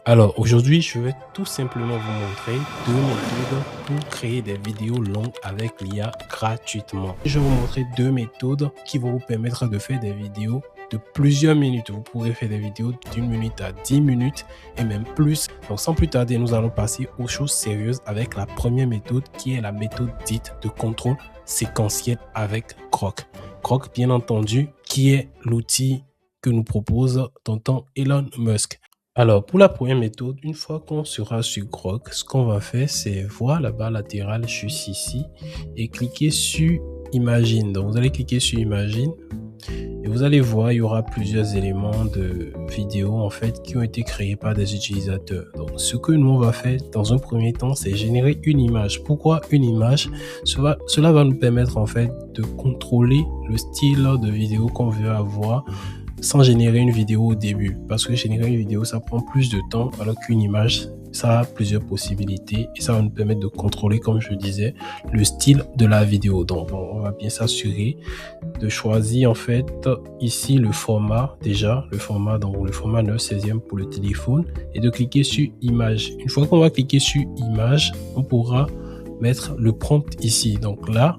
Alors aujourd'hui, je vais tout simplement vous montrer deux méthodes pour créer des vidéos longues avec l'IA gratuitement. Je vais vous montrer deux méthodes qui vont vous permettre de faire des vidéos de plusieurs minutes. Vous pourrez faire des vidéos d'une minute à 10 minutes et même plus. Donc sans plus tarder, nous allons passer aux choses sérieuses avec la première méthode qui est la méthode dite de contrôle séquentiel avec Grok. Grok, bien entendu, qui est l'outil que nous propose tonton Elon Musk. Alors, pour la première méthode, une fois qu'on sera sur Grok, ce qu'on va faire, c'est voir la barre latérale juste ici et cliquer sur Imagine. Donc, vous allez cliquer sur Imagine et vous allez voir, il y aura plusieurs éléments de vidéo en fait qui ont été créés par des utilisateurs. Donc, ce que nous on va faire dans un premier temps, c'est générer une image. Pourquoi une image? Cela va nous permettre en fait de contrôler le style de vidéo qu'on veut avoir sans générer une vidéo au début, parce que générer une vidéo ça prend plus de temps, alors qu'une image ça a plusieurs possibilités et ça va nous permettre de contrôler, comme je disais, le style de la vidéo. Donc on va bien s'assurer de choisir en fait ici le format, déjà le format 9/16 pour le téléphone, et de cliquer sur image. Une fois qu'on va cliquer sur image, on pourra mettre le prompt ici. Donc là,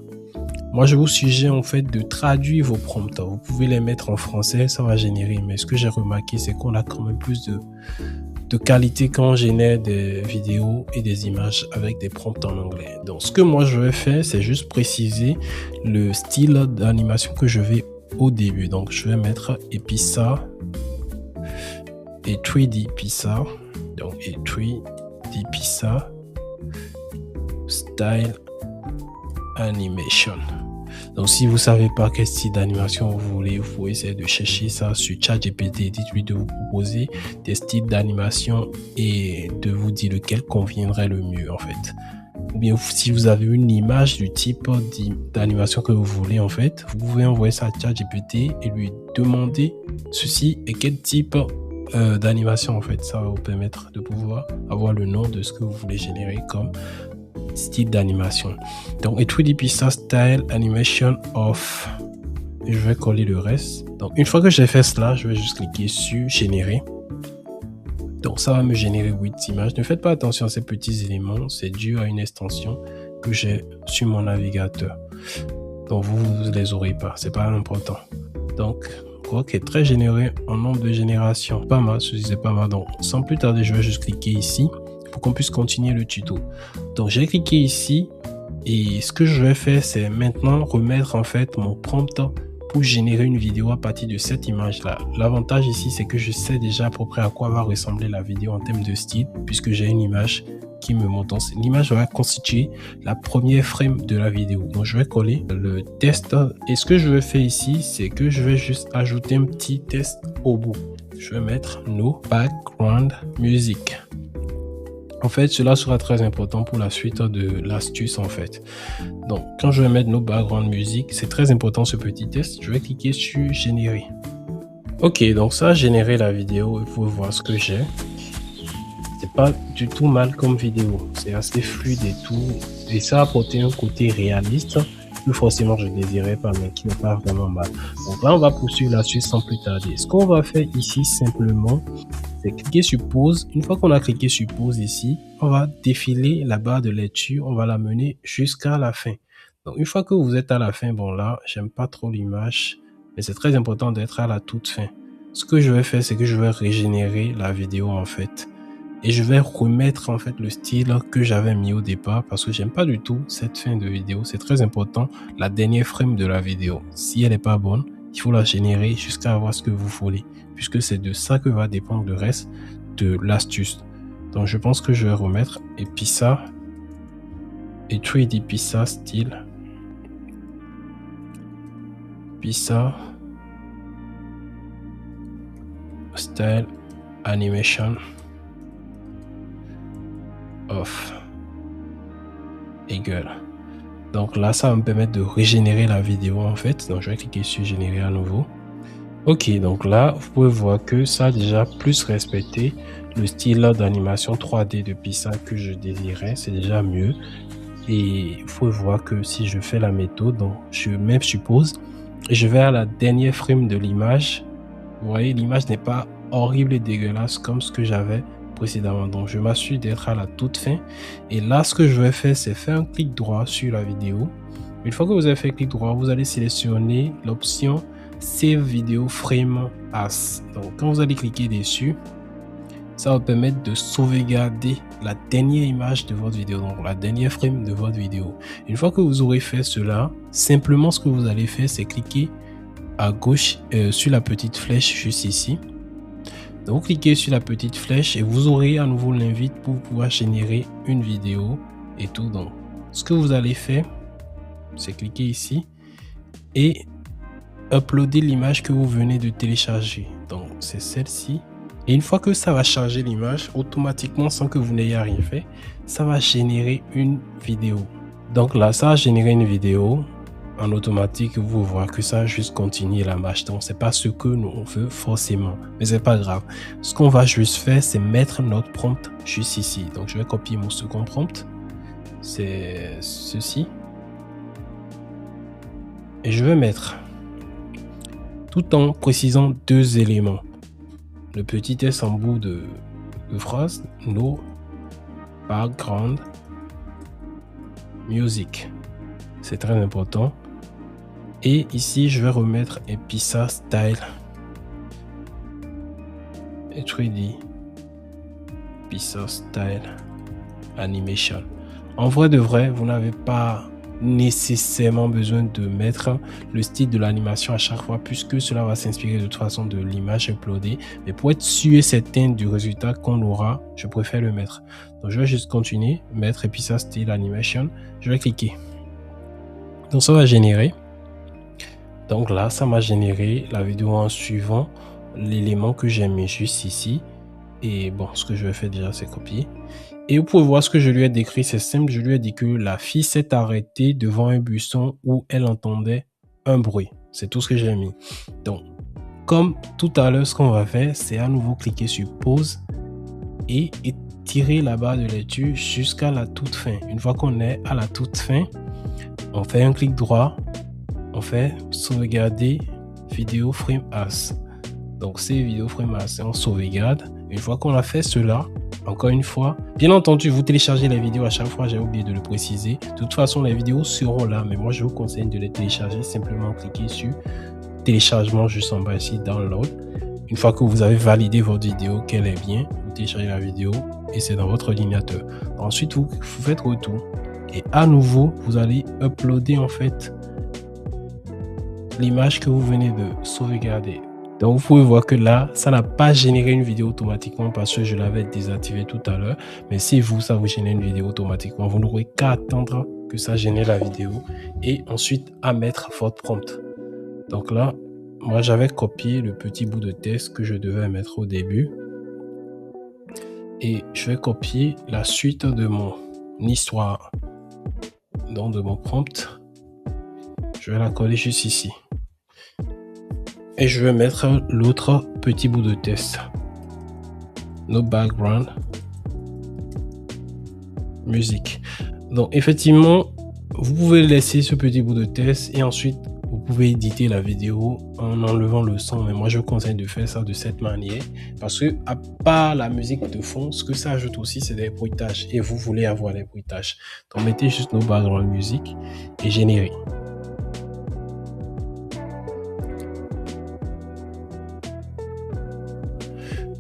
moi, je vous suggère en fait de traduire vos prompts. Vous pouvez les mettre en français, ça va générer. Mais ce que j'ai remarqué, c'est qu'on a quand même plus de qualité quand on génère des vidéos et des images avec des prompts en anglais. Donc, ce que moi je vais faire, c'est juste préciser le style d'animation que je vais au début. Donc, je vais mettre Episa et 3D Pixar. Donc, et 3D Pixar Style Animation. Donc, si vous ne savez pas quel style d'animation vous voulez, vous pouvez essayer de chercher ça sur ChatGPT. Dites-lui de vous proposer des styles d'animation et de vous dire lequel conviendrait le mieux, en fait. Ou bien, si vous avez une image du type d'animation que vous voulez, en fait, vous pouvez envoyer ça à ChatGPT et lui demander ceci et quel type d'animation, en fait. Ça va vous permettre de pouvoir avoir le nom de ce que vous voulez générer comme style d'animation. Donc, et 3D Pixar Style Animation Off. Et je vais coller le reste. Donc, une fois que j'ai fait cela, je vais juste cliquer sur générer. Donc, ça va me générer 8 images. Ne faites pas attention à ces petits éléments. C'est dû à une extension que j'ai sur mon navigateur. Donc, vous ne les aurez pas. C'est pas important. Donc, Grok est très généré en nombre de générations. Pas mal, ceci c'est pas mal. Donc, sans plus tarder, je vais juste cliquer ici pour qu'on puisse continuer le tuto. Donc, j'ai cliqué ici et ce que je vais faire, c'est maintenant remettre en fait mon prompt pour générer une vidéo à partir de cette image-là. L'avantage ici, c'est que je sais déjà à peu près à quoi va ressembler la vidéo en termes de style, puisque j'ai une image qui me montre. L'image va constituer la première frame de la vidéo. Donc, je vais coller le test. Et ce que je vais faire ici, c'est que je vais juste ajouter un petit test au bout. Je vais mettre No Background Music. En fait, cela sera très important pour la suite de l'astuce en fait. Donc, quand je vais mettre nos background music, c'est très important ce petit test. Je vais cliquer sur générer. Ok, donc ça a généré la vidéo. Vous pouvez voir ce que j'ai. C'est pas du tout mal comme vidéo. C'est assez fluide et tout. Et ça a apporté un côté réaliste que forcément je ne désirais pas, mais qui n'est pas vraiment mal. Donc là, on va poursuivre la suite sans plus tarder. Ce qu'on va faire ici simplement, c'est cliquer sur pause. Une fois qu'on a cliqué sur pause ici, on va défiler la barre de lecture, on va la mener jusqu'à la fin. Donc une fois que vous êtes à la fin, bon là, j'aime pas trop l'image, mais c'est très important d'être à la toute fin. Ce que je vais faire, c'est que je vais régénérer la vidéo en fait. Et je vais remettre en fait le style que j'avais mis au départ parce que j'aime pas du tout cette fin de vidéo. C'est très important, la dernière frame de la vidéo. Si elle n'est pas bonne, il faut la générer jusqu'à avoir ce que vous voulez, puisque c'est de ça que va dépendre le reste de l'astuce. Donc je pense que je vais remettre Episa et 3D Pixar style Pixar Style Animation Off égal. Donc là, ça va me permettre de régénérer la vidéo en fait. Donc je vais cliquer sur générer à nouveau. Ok, donc là, vous pouvez voir que ça a déjà plus respecté le style d'animation 3D de Pixar que je désirais. C'est déjà mieux. Et vous pouvez voir que si je fais la méthode, donc je mets sur pause et je vais à la dernière frame de l'image. Vous voyez, l'image n'est pas horrible et dégueulasse comme ce que j'avais précédemment. Donc, je m'assure d'être à la toute fin. Et là, ce que je vais faire, c'est faire un clic droit sur la vidéo. Une fois que vous avez fait clic droit, vous allez sélectionner l'option Save Video Frame As. Donc, quand vous allez cliquer dessus, ça va permettre de sauvegarder la dernière image de votre vidéo, donc la dernière frame de votre vidéo. Une fois que vous aurez fait cela, simplement ce que vous allez faire, c'est cliquer à gauche sur la petite flèche juste ici. Donc, cliquez sur la petite flèche et vous aurez à nouveau l'invite pour pouvoir générer une vidéo et tout. Donc, ce que vous allez faire, c'est cliquer ici et uploader l'image que vous venez de télécharger. Donc, c'est celle-ci. Et une fois que ça va charger l'image, automatiquement, sans que vous n'ayez rien fait, ça va générer une vidéo. Donc là, ça a généré une vidéo. En automatique, vous voyez que ça a juste continué la marche. Donc, c'est pas ce que nous on veut forcément. Mais c'est pas grave. Ce qu'on va juste faire, c'est mettre notre prompt juste ici. Donc, je vais copier mon second prompt. C'est ceci. Et je vais mettre, tout en précisant deux éléments. Le petit S en bout de phrase, no background music. C'est très important. Et ici, je vais remettre un Pixar Style et 3D Pixar Style Animation. En vrai de vrai, vous n'avez pas nécessairement besoin de mettre le style de l'animation à chaque fois puisque cela va s'inspirer de toute façon de l'image uploadée, mais pour être sûr et certain du résultat qu'on aura, je préfère le mettre. Donc je vais juste continuer, mettre Pixar Style Animation, je vais cliquer. Donc ça va générer. Donc là, ça m'a généré la vidéo en suivant l'élément que j'ai mis juste ici. Et bon, ce que je vais faire déjà, c'est copier. Et vous pouvez voir ce que je lui ai décrit, c'est simple. Je lui ai dit que la fille s'est arrêtée devant un buisson où elle entendait un bruit. C'est tout ce que j'ai mis. Donc, comme tout à l'heure, ce qu'on va faire, c'est à nouveau cliquer sur pause et tirer la barre de lecture jusqu'à la toute fin. Une fois qu'on est à la toute fin, on fait un clic droit, on fait sauvegarder vidéo frame as. Donc, c'est vidéo frame as et on sauvegarde. Une fois qu'on a fait cela, encore une fois, bien entendu, vous téléchargez les vidéos à chaque fois, j'ai oublié de le préciser. De toute façon, les vidéos seront là, mais moi, je vous conseille de les télécharger. Simplement cliquez sur téléchargement juste en bas ici, download. Une fois que vous avez validé votre vidéo, qu'elle est bien, vous téléchargez la vidéo et c'est dans votre ordinateur. Ensuite, vous faites retour et à nouveau, vous allez uploader en fait l'image que vous venez de sauvegarder. Donc, vous pouvez voir que là, ça n'a pas généré une vidéo automatiquement parce que je l'avais désactivé tout à l'heure. Mais si vous, ça vous génère une vidéo automatiquement, vous n'aurez qu'à attendre que ça génère la vidéo et ensuite à mettre votre prompt. Donc là, moi, j'avais copié le petit bout de texte que je devais mettre au début. Et je vais copier la suite de mon histoire, donc de mon prompt. Je vais la coller juste ici. Et je vais mettre l'autre petit bout de texte. No background music. Donc effectivement, vous pouvez laisser ce petit bout de texte et ensuite vous pouvez éditer la vidéo en enlevant le son. Mais moi je vous conseille de faire ça de cette manière parce que à part la musique de fond, ce que ça ajoute aussi c'est des bruitages et vous voulez avoir des bruitages. Donc mettez juste no background music et générez.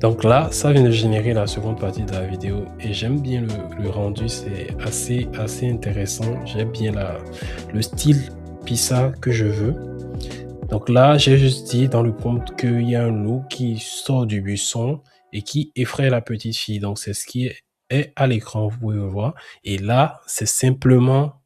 Donc là, ça vient de générer la seconde partie de la vidéo et j'aime bien le rendu, c'est assez intéressant. J'aime bien le style Pixar que je veux. Donc là, j'ai juste dit dans le prompt qu'il y a un loup qui sort du buisson et qui effraie la petite fille. Donc c'est ce qui est à l'écran, vous pouvez le voir. Et là, c'est simplement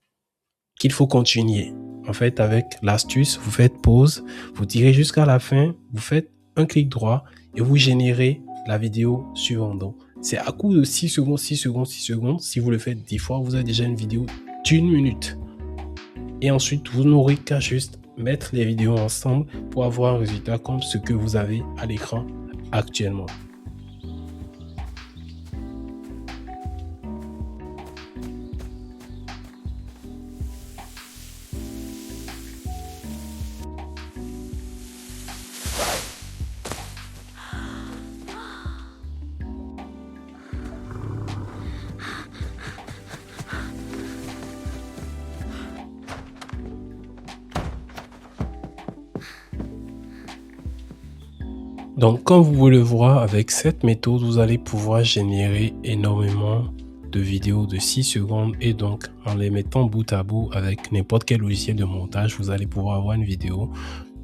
qu'il faut continuer. En fait, avec l'astuce, vous faites pause, vous tirez jusqu'à la fin, vous faites un clic droit et vous générez la vidéo suivante. Donc, c'est à coup de 6 secondes, 6 secondes, 6 secondes. Si vous le faites 10 fois, vous avez déjà une vidéo d'1 minute. Et ensuite, vous n'aurez qu'à juste mettre les vidéos ensemble pour avoir un résultat comme ce que vous avez à l'écran actuellement. Donc, comme vous pouvez le voir, avec cette méthode, vous allez pouvoir générer énormément de vidéos de 6 secondes et donc en les mettant bout à bout avec n'importe quel logiciel de montage, vous allez pouvoir avoir une vidéo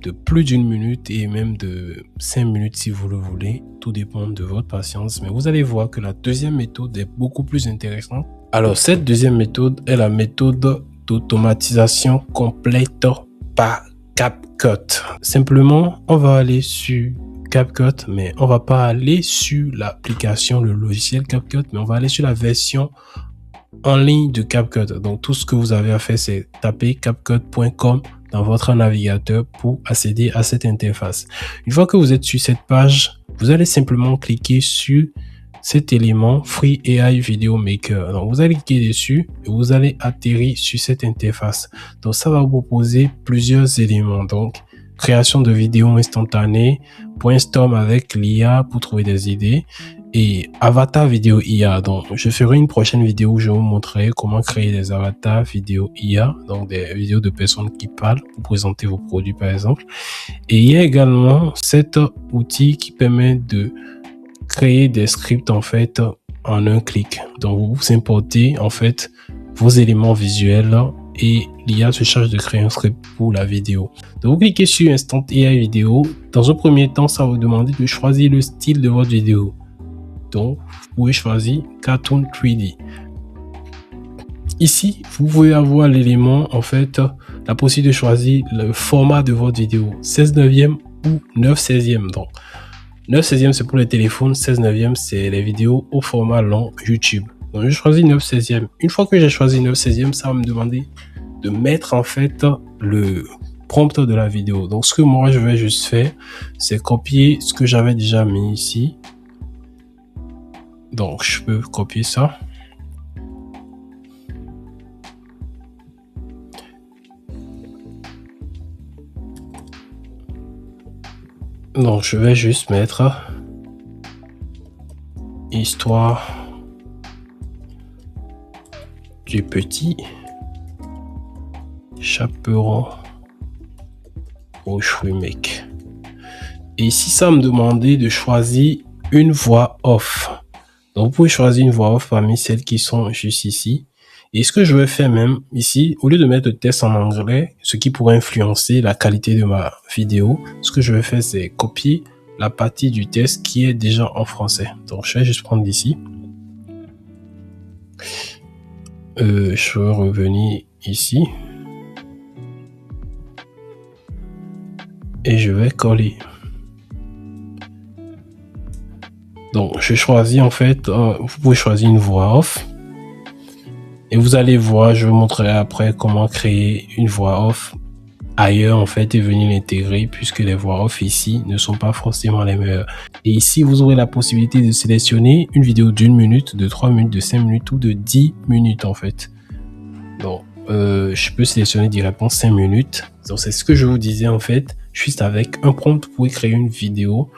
de plus d'une minute et même de 5 minutes si vous le voulez. Tout dépend de votre patience, mais vous allez voir que la deuxième méthode est beaucoup plus intéressante. Alors, cette deuxième méthode est la méthode d'automatisation complète par CapCut. Simplement, on va aller sur CapCut, mais on va pas aller sur l'application, le logiciel CapCut, mais on va aller sur la version en ligne de CapCut. Donc, tout ce que vous avez à faire, c'est taper capcut.com dans votre navigateur pour accéder à cette interface. Une fois que vous êtes sur cette page, vous allez simplement cliquer sur cet élément Free AI Video Maker. Donc, vous allez cliquer dessus et vous allez atterrir sur cette interface. Donc, ça va vous proposer plusieurs éléments. Donc, création de vidéos instantanées, brainstorm avec l'IA pour trouver des idées et avatar vidéo IA. Donc, je ferai une prochaine vidéo où je vous montrerai comment créer des avatars vidéo IA, donc des vidéos de personnes qui parlent pour présenter vos produits par exemple. Et il y a également cet outil qui permet de créer des scripts en fait en un clic. Donc, vous importez en fait vos éléments visuels et l'IA se charge de créer un script pour la vidéo. Donc, vous cliquez sur Instant AI Vidéo. Dans un premier temps, ça va vous demander de choisir le style de votre vidéo. Donc, vous pouvez choisir Cartoon 3D. Ici, vous pouvez avoir l'élément, en fait, la possibilité de choisir le format de votre vidéo, 16:9 ou 9/16. Donc, 9/16 c'est pour les téléphones, 16/9 c'est les vidéos au format long YouTube. Donc, je choisis 9/16. Une fois que j'ai choisi 9/16, ça va me demander de mettre en fait le prompt de la vidéo. Donc, ce que moi je vais juste faire, c'est copier ce que j'avais déjà mis ici. Donc, je peux copier ça. Donc, je vais juste mettre histoire du petit chaperon au fruits mec. Et ici, ça me demandait de choisir une voix off. Donc, vous pouvez choisir une voix off parmi celles qui sont juste ici. Et ce que je vais faire même ici, au lieu de mettre le test en anglais, ce qui pourrait influencer la qualité de ma vidéo, ce que je vais faire, c'est copier la partie du test qui est déjà en français. Donc, je vais juste prendre d'ici. Je vais revenir ici. Et je vais coller. Donc, je choisis en fait, vous pouvez choisir une voix off. Et vous allez voir, je vous montrerai après comment créer une voix off ailleurs en fait et venir l'intégrer puisque les voix off ici ne sont pas forcément les meilleures. Et ici, vous aurez la possibilité de sélectionner une vidéo d'1 minute, de 3 minutes, de 5 minutes ou de 10 minutes en fait. Donc, je peux sélectionner directement 5 minutes. Donc, c'est ce que je vous disais en fait. Juste avec un prompt, vous pouvez créer une vidéo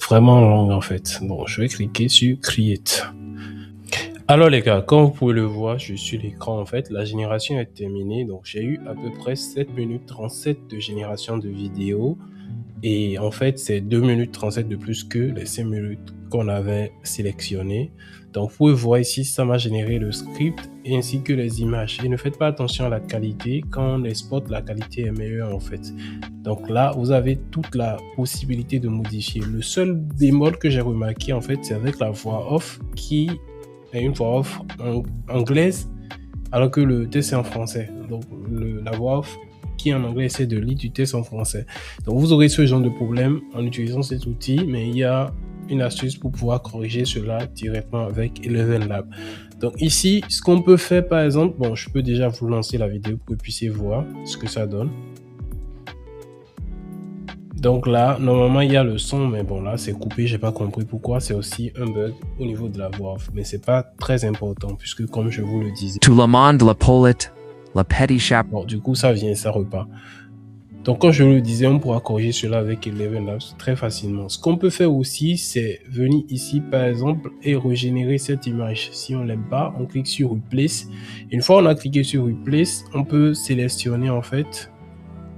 vraiment longue en fait. Donc, je vais cliquer sur Create. Alors les gars, comme vous pouvez le voir, je suis sur l'écran en fait. La génération est terminée. Donc, j'ai eu à peu près 7 minutes 37 de génération de vidéo. Et en fait, c'est 2 minutes 37 de plus que les 5 minutes qu'on avait sélectionnées. Donc, vous pouvez voir ici, ça m'a généré le script ainsi que les images. Et ne faites pas attention à la qualité. Quand on exporte, la qualité est meilleure en fait. Donc là, vous avez toute la possibilité de modifier. Le seul bémol que j'ai remarqué en fait, c'est avec la voix off qui est une voix off anglaise alors que le test est en français. Donc, la voix off qui en anglais essaie de lire du test en français. Donc, vous aurez ce genre de problème en utilisant cet outil, mais il y a une astuce pour pouvoir corriger cela directement avec Eleven Lab. Donc ici, ce qu'on peut faire par exemple, bon, je peux déjà vous lancer la vidéo pour que vous puissiez voir ce que ça donne. Donc là, normalement, il y a le son, mais bon, là, c'est coupé. J'ai pas compris pourquoi. C'est aussi un bug au niveau de la voix off. Mais c'est pas très important puisque, comme je vous le disais. Tout le monde l'appelle le petit chaperon. Bon, du coup, ça vient, ça repart. Donc, comme je le disais, on pourra corriger cela avec Eleven Labs très facilement. Ce qu'on peut faire aussi, c'est venir ici, par exemple, et régénérer cette image. Si on l'aime pas, on clique sur Replace. Une fois on a cliqué sur Replace, on peut sélectionner, en fait,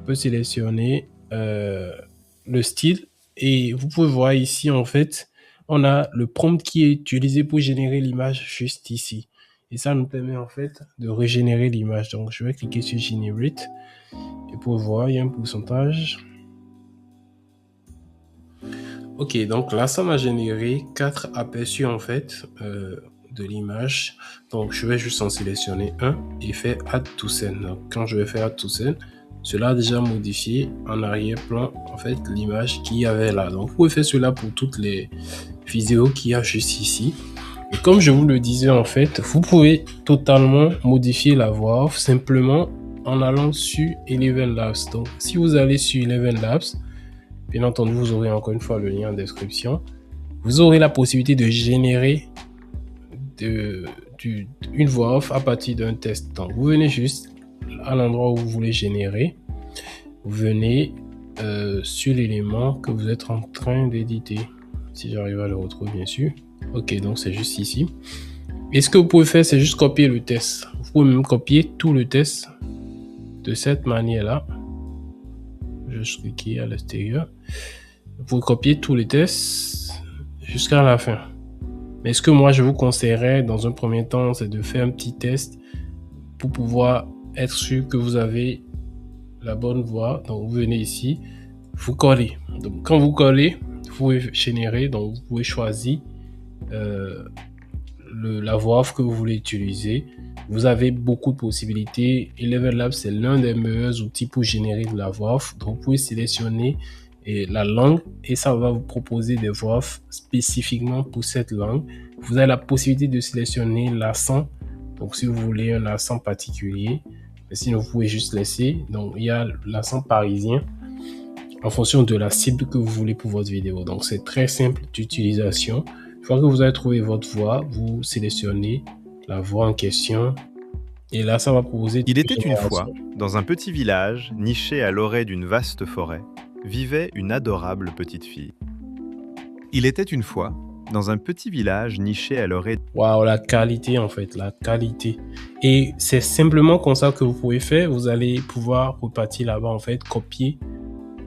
on peut sélectionner le style Et vous pouvez voir ici, en fait, on a le prompt qui est utilisé pour générer l'image juste ici. Et ça nous permet, en fait, de régénérer l'image. Donc, je vais cliquer sur Generate. Et pour voir, il y a un pourcentage. Ok, donc là, ça m'a généré 4 aperçus, en fait, de l'image. Donc, je vais juste en sélectionner un et faire Add to Scene. Donc, quand je vais faire Add to Scene, cela a déjà modifié en arrière-plan, en fait, l'image qu'il y avait là. Donc, vous pouvez faire cela pour toutes les vidéos qu'il y a juste ici. Et comme je vous le disais, en fait, vous pouvez totalement modifier la voix off simplement en allant sur Eleven Labs. Donc, si vous allez sur Eleven Labs, bien entendu, vous aurez encore une fois le lien en description. Vous aurez la possibilité de générer une voix off à partir d'un test. Donc, vous venez juste à l'endroit où vous voulez générer. Vous venez sur l'élément que vous êtes en train d'éditer. Si j'arrive à le retrouver, bien sûr. Ok, donc c'est juste ici. Et ce que vous pouvez faire, c'est juste copier le test. Vous pouvez même copier tout le test de cette manière-là. Juste cliquer à l'extérieur. Vous pouvez copier tous les tests jusqu'à la fin. Mais ce que moi, je vous conseillerais dans un premier temps, c'est de faire un petit test pour pouvoir être sûr que vous avez la bonne voix. Donc, vous venez ici, vous collez. Donc, quand vous collez, vous pouvez générer. Donc, vous pouvez choisir la voix off que vous voulez utiliser. Vous avez beaucoup de possibilités. Eleven Labs, c'est l'un des meilleurs outils pour générer de la voix off. Donc, vous pouvez sélectionner la langue et ça va vous proposer des voix off spécifiquement pour cette langue. Vous avez la possibilité de sélectionner l'accent. Donc, si vous voulez un accent particulier, mais sinon, vous pouvez juste laisser. Donc, il y a l'accent parisien en fonction de la cible que vous voulez pour votre vidéo. Donc, c'est très simple d'utilisation. Une fois que vous avez trouvé votre voix, vous sélectionnez la voix en question. Et là, ça va proposer... Il était une fois, dans un petit village, niché à l'orée d'une vaste forêt, vivait une adorable petite fille. Il était une fois, dans un petit village niché à l'orée... Waouh, la qualité en fait, la qualité. Et c'est simplement comme ça que vous pouvez faire. Vous allez pouvoir repartir là-bas en fait, copier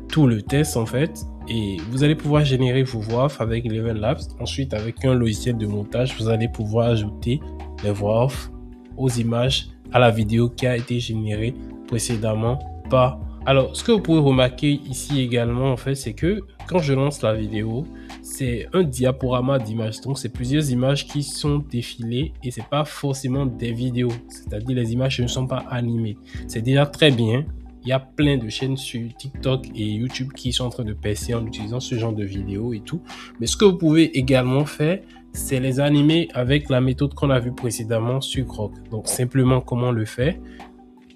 tout le test en fait. Et vous allez pouvoir générer vos voix off avec Eleven Labs. Ensuite, avec un logiciel de montage, vous allez pouvoir ajouter les voix off aux images, à la vidéo qui a été générée précédemment par... Alors, ce que vous pouvez remarquer ici également, en fait, c'est que quand je lance la vidéo, c'est un diaporama d'images. Donc, c'est plusieurs images qui sont défilées et c'est pas forcément des vidéos. C'est-à-dire, les images ne sont pas animées. C'est déjà très bien. Il y a plein de chaînes sur TikTok et YouTube qui sont en train de percer en utilisant ce genre de vidéos et tout. Mais ce que vous pouvez également faire, c'est les animer avec la méthode qu'on a vue précédemment sur Grok. Donc, simplement, comment le faire?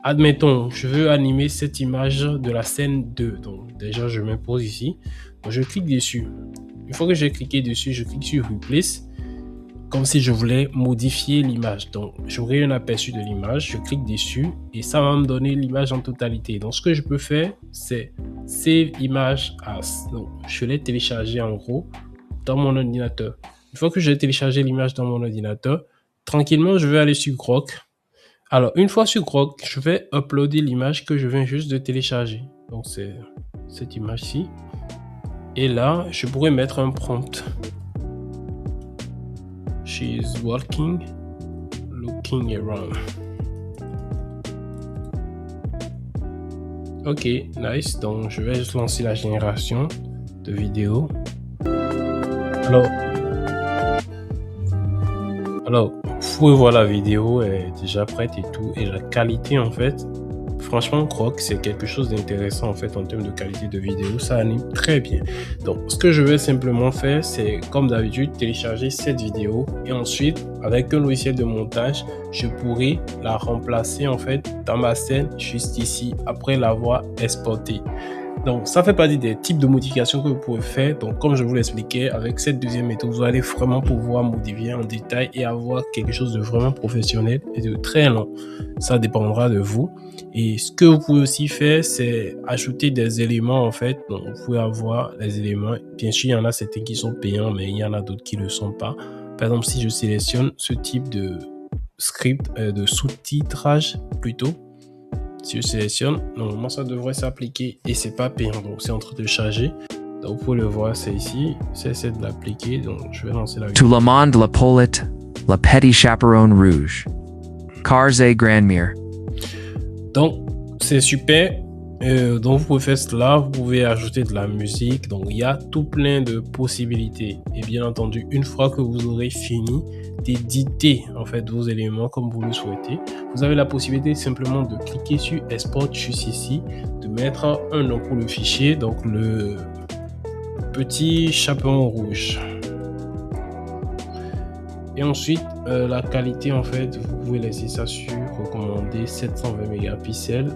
Admettons, je veux animer cette image de la scène 2. Donc, déjà, je m'impose ici. Donc, je clique dessus. Une fois que j'ai cliqué dessus, je clique sur Replace. Comme si je voulais modifier l'image. Donc, j'aurai un aperçu de l'image. Je clique dessus et ça va me donner l'image en totalité. Donc, ce que je peux faire, c'est Save Image As. Donc, je l'ai téléchargé en gros dans mon ordinateur. Une fois que j'ai téléchargé l'image dans mon ordinateur, tranquillement, je vais aller sur Grok. Alors, une fois sur Grok, je vais uploader l'image que je viens juste de télécharger. Donc, c'est cette image-ci. Et là, je pourrais mettre un prompt. She is walking, looking around. Ok, nice. Donc, je vais juste lancer la génération de vidéos. Alors, vous pouvez voir la vidéo est déjà prête et tout. Et la qualité, en fait, franchement, Grok, c'est quelque chose d'intéressant, en fait, en termes de qualité de vidéo. Ça anime très bien. Donc, ce que je vais simplement faire, c'est, comme d'habitude, télécharger cette vidéo. Et ensuite, avec un logiciel de montage, je pourrai la remplacer, en fait, dans ma scène, juste ici, après l'avoir exportée. Donc, ça fait partie des types de modifications que vous pouvez faire. Donc, comme je vous l'expliquais, avec cette deuxième méthode, vous allez vraiment pouvoir modifier en détail et avoir quelque chose de vraiment professionnel et de très long. Ça dépendra de vous. Et ce que vous pouvez aussi faire, c'est ajouter des éléments, en fait. Donc, vous pouvez avoir les éléments. Bien sûr, il y en a certains qui sont payants, mais il y en a d'autres qui ne le sont pas. Par exemple, si je sélectionne ce type de script, de sous-titrage plutôt, si je sélectionne, normalement ça devrait s'appliquer et c'est pas payant, donc c'est en train de charger. Donc, vous pouvez le voir, c'est ici. C'est de l'appliquer. Donc, je vais lancer la To vidéo. Le Monde La Paulette, Le Petit Chaperon Rouge. Karze Grandmere. Donc, c'est super. Donc, vous pouvez faire cela. Vous pouvez ajouter de la musique. Donc, il y a tout plein de possibilités. Et bien entendu, une fois que vous aurez fini d'éditer en fait vos éléments comme vous le souhaitez, vous avez la possibilité simplement de cliquer sur Export juste ici, de mettre un nom pour le fichier. Donc, le petit chaperon rouge. Et ensuite, la qualité, en fait, vous pouvez laisser ça sur recommander 720 mégapixels.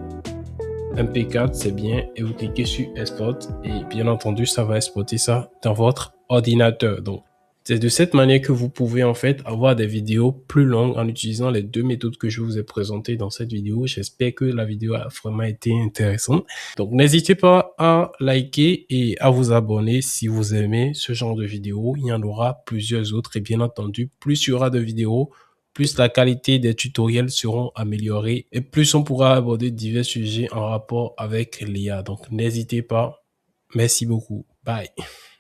MP4, c'est bien. Et vous cliquez sur Export. Et bien entendu, ça va exporter ça dans votre ordinateur. Donc, c'est de cette manière que vous pouvez en fait avoir des vidéos plus longues en utilisant les deux méthodes que je vous ai présentées dans cette vidéo. J'espère que la vidéo a vraiment été intéressante. Donc, n'hésitez pas à liker et à vous abonner si vous aimez ce genre de vidéos. Il y en aura plusieurs autres et bien entendu, plus il y aura de vidéos, plus la qualité des tutoriels seront améliorées et plus on pourra aborder divers sujets en rapport avec l'IA. Donc, n'hésitez pas. Merci beaucoup. Bye.